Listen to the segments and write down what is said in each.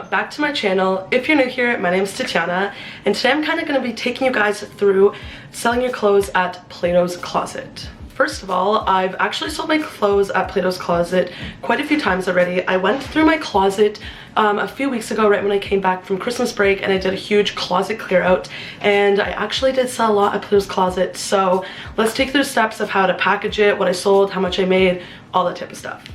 back to my channel. If you're new here, my name is Tatiana, and today I'm kind of going to be taking you guys through selling your clothes at PLATOS CLOSET. First of all, I've actually sold my clothes at PLATOS CLOSET quite a few times already. I went through my closet a few weeks ago right when I came back from Christmas break, and I did a huge closet clear out, and I actually did sell a lot at PLATOS CLOSET. So let's take through steps of how to package it, what I sold, how much I made, all that type of stuff.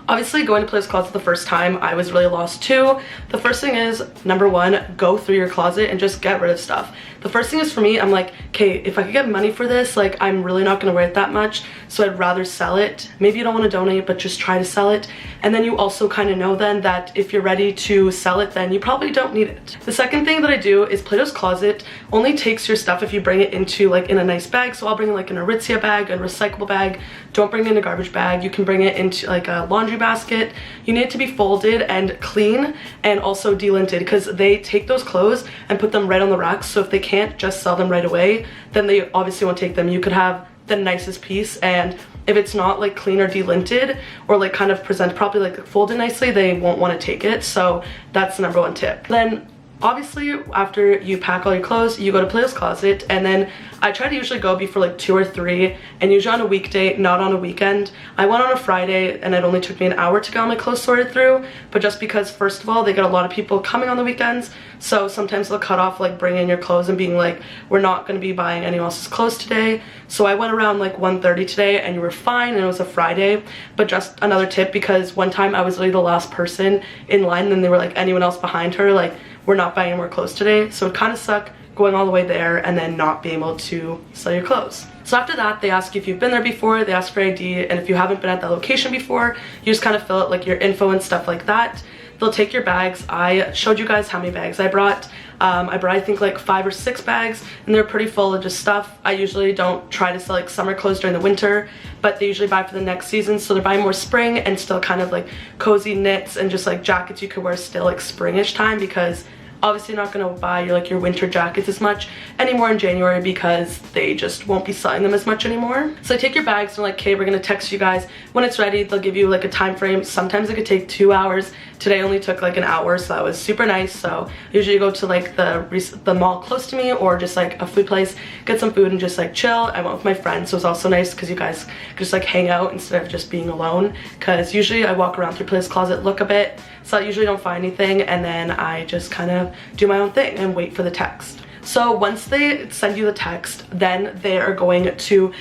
Obviously, going to PLATOS CLOSET the first time, I was really lost too. The first thing is, number one, go through your closet and just get rid of stuff. The first thing is for me, I'm like, okay, if I could get money for this, like, I'm really not gonna wear it that much, so I'd rather sell it. Maybe you don't want to donate, but just try to sell it. And then you also kind of know then that if you're ready to sell it, then you probably don't need it. The second thing that I do is PLATOS CLOSET only takes your stuff if you bring it into like in a nice bag. So I'll bring like an Aritzia bag, a recyclable bag. Don't bring in a garbage bag. You can bring it into like a laundry basket. You need it to be folded and clean and also delinted, because they take those clothes and put them right on the racks. So if they can't just sell them right away, then they obviously won't take them. You could have the nicest piece, and if it's not like clean or delinted or like kind of present properly, like folded nicely, they won't want to take it. So that's the number one tip. Then obviously, after you pack all your clothes, you go to PLATOS CLOSET, and then I try to usually go before like 2 or 3, and usually on a weekday, not on a weekend. I went on a Friday, and it only took me an hour to get all my clothes sorted through, but just because, first of all, they get a lot of people coming on the weekends, so sometimes they'll cut off like bringing in your clothes and being like, we're not going to be buying anyone else's clothes today. So I went around like 1:30 today, and you were fine, and it was a Friday. But just another tip, because one time I was literally the last person in line, and they were like, anyone else behind her, like, we're not buying any more clothes today. So it kind of sucked going all the way there and then not being able to sell your clothes. So after that, they ask you if you've been there before, they ask for ID, and if you haven't been at that location before, you just kind of fill out like your info and stuff like that. They'll take your bags. I showed you guys how many bags I brought. I brought I think like 5 or 6 bags, and they're pretty full of just stuff. I usually don't try to sell like summer clothes during the winter, but they usually buy for the next season, so they're buying more spring and still kind of like cozy knits and just like jackets you could wear still like springish time, because obviously not going to buy your winter jackets as much anymore in January, because they just won't be selling them as much anymore. So they take your bags and they're like, okay, we're going to text you guys when it's ready. They'll give you like a time frame. Sometimes it could take 2 hours. Today only took like an hour, so that was super nice. So I usually go to like the mall close to me, or just like a food place, get some food and just like chill. I went with my friends, so it was also nice because you guys could just like hang out instead of just being alone, because usually I walk around through PLATOS CLOSET, look a bit, so I usually don't find anything, and then I just kind of do my own thing and wait for the text. So once they send you the text, then they are going to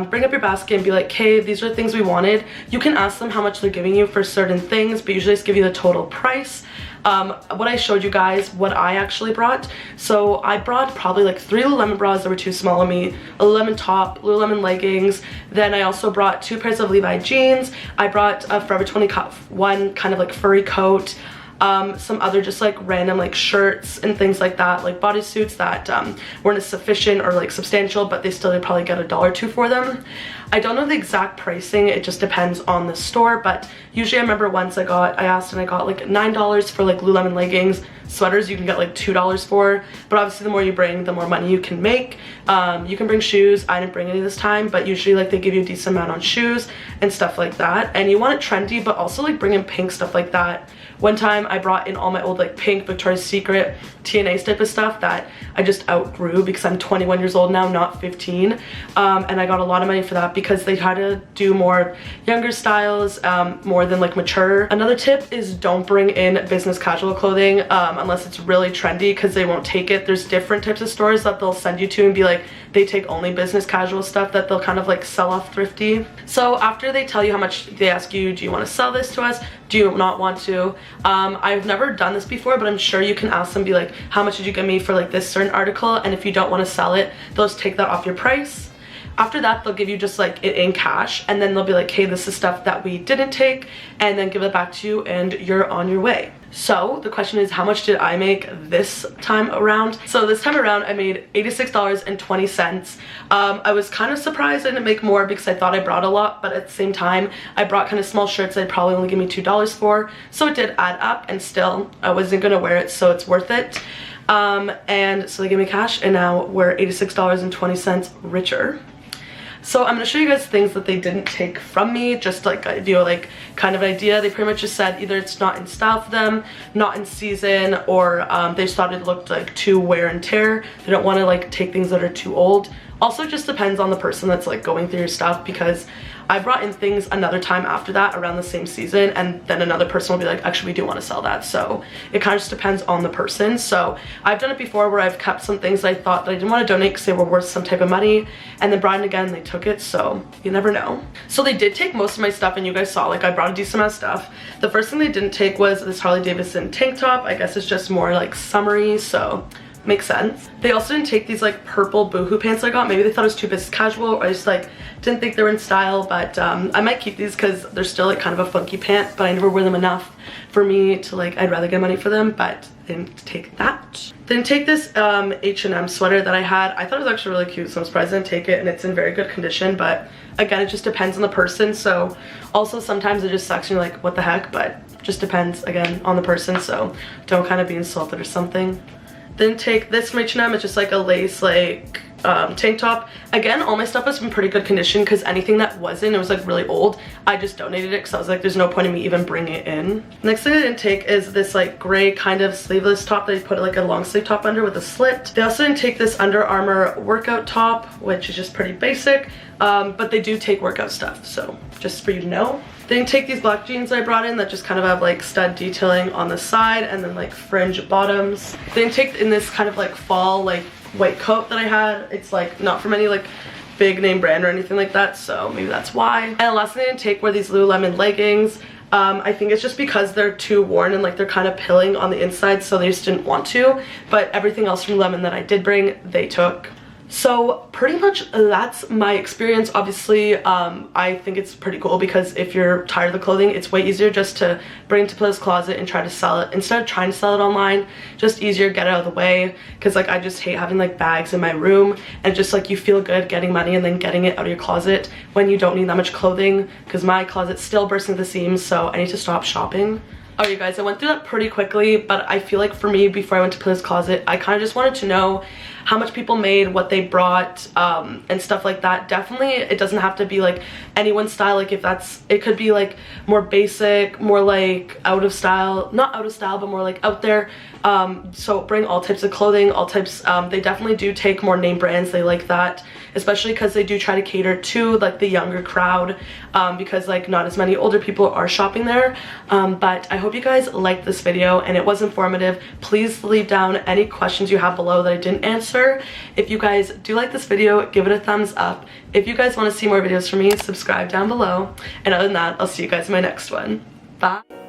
bring up your basket and be like, hey, these are the things we wanted. You can ask them how much they're giving you for certain things, but usually just give you the total price. What I showed you guys, what I actually brought. So I brought probably like 3 Lululemon bras that were too small on me, a Lululemon top, Lululemon leggings. Then I also brought 2 pairs of Levi jeans. I brought a Forever 20 one kind of like furry coat. Some other just like random like shirts and things like that, like bodysuits that weren't as sufficient or like substantial, but they still did probably get $1 or $2 for them. I don't know the exact pricing, it just depends on the store, but usually I remember once I asked and I got like $9 for like Lululemon leggings. Sweaters you can get like $2 for, but obviously the more you bring, the more money you can make. You can bring shoes. I didn't bring any this time, but usually like they give you a decent amount on shoes and stuff like that, and you want it trendy, but also like bring in pink stuff like that. One time I brought in all my old like pink Victoria's Secret TNA type of stuff that I just outgrew because I'm 21 years old now, not 15, and I got a lot of money for that because they try to do more younger styles, more than like mature. Another tip is don't bring in business casual clothing unless it's really trendy, because they won't take it. There's different types of stores that they'll send you to and be like, they take only business casual stuff that they'll kind of like sell off thrifty. So after they tell you how much, they ask you, do you want to sell this to us? Do you not want to? I've never done this before, but I'm sure you can ask them, be like, how much did you give me for like this certain article? And if you don't want to sell it, they'll just take that off your price. After that, they'll give you just like it in cash, and then they'll be like, hey, this is stuff that we didn't take, and then give it back to you and you're on your way. So the question is, how much did I make this time around? So this time around I made $86.20. I was kind of surprised I didn't make more because I thought I brought a lot, but at the same time I brought kind of small shirts they'd probably only give me $2 for, so it did add up, and still I wasn't gonna wear it, so it's worth it. And so they gave me cash, and now we're $86.20 richer. So I'm gonna show you guys things that they didn't take from me, just like give you like kind of an idea. They pretty much just said either it's not in style for them, not in season, or they just thought it looked like too wear and tear. They don't want to like take things that are too old. Also just depends on the person that's like going through your stuff, because I brought in things another time after that around the same season, and then another person will be like, actually we do want to sell that. So it kind of just depends on the person. So I've done it before where I've kept some things that I thought that I didn't want to donate because they were worth some type of money, and then brought in again and they took it, so you never know. So they did take most of my stuff, and you guys saw like I brought a decent amount of stuff. The first thing they didn't take was this Harley Davidson tank top. I guess it's just more like summery, so makes sense. They also didn't take these like purple boohoo pants I got. Maybe they thought it was too business casual, or I just like didn't think they were in style, but I might keep these because they're still like kind of a funky pant, but I never wear them enough for me to like, I'd rather get money for them, but they didn't take that. They didn't take this H&M sweater that I had. I thought it was actually really cute, so I'm surprised they didn't take it, and it's in very good condition, but again, it just depends on the person. So also sometimes it just sucks and you're like, what the heck, but just depends again on the person, so don't kind of be insulted or something. Then take this from H&M. It's just like a lace like tank top. Again, all my stuff was in pretty good condition, because anything that wasn't, it was like really old, I just donated it because I was like, there's no point in me even bringing it in. Next thing I didn't take is this like gray kind of sleeveless top that you put like a long sleeve top under with a slit. They also didn't take this Under Armour workout top, which is just pretty basic, but they do take workout stuff, so just for you to know. They didn't take these black jeans I brought in that just kind of have like stud detailing on the side and then like fringe bottoms. They didn't take in this kind of like fall like white coat that I had. It's like not from any like big name brand or anything like that, so maybe that's why. And the last thing they didn't take were these Lululemon leggings. I think it's just because they're too worn and like they're kind of pilling on the inside, so they just didn't want to, but everything else from Lululemon that I did bring, they took. So pretty much that's my experience. Obviously I think it's pretty cool, because if you're tired of the clothing, it's way easier just to bring it to PLATOS Closet and try to sell it instead of trying to sell it online. Just easier, get it out of the way, because like I just hate having like bags in my room, and just like you feel good getting money and then getting it out of your closet when you don't need that much clothing, because my closet's still bursting at the seams, so I need to stop shopping. Alright you guys, I went through that pretty quickly, but I feel like for me, before I went to PLATOS Closet, I kind of just wanted to know how much people made, what they brought, and stuff like that. Definitely, it doesn't have to be like anyone's style. Like if that's, it could be like more basic, more like out of style, not out of style, but more like out there. So bring all types of clothing, all types. They definitely do take more name brands. They like that, especially because they do try to cater to like the younger crowd, because like not as many older people are shopping there. But I hope you guys liked this video and it was informative. Please leave down any questions you have below that I didn't answer. If you guys do like this video, give it a thumbs up. If you guys want to see more videos from me, subscribe down below. And other than that, I'll see you guys in my next one. Bye.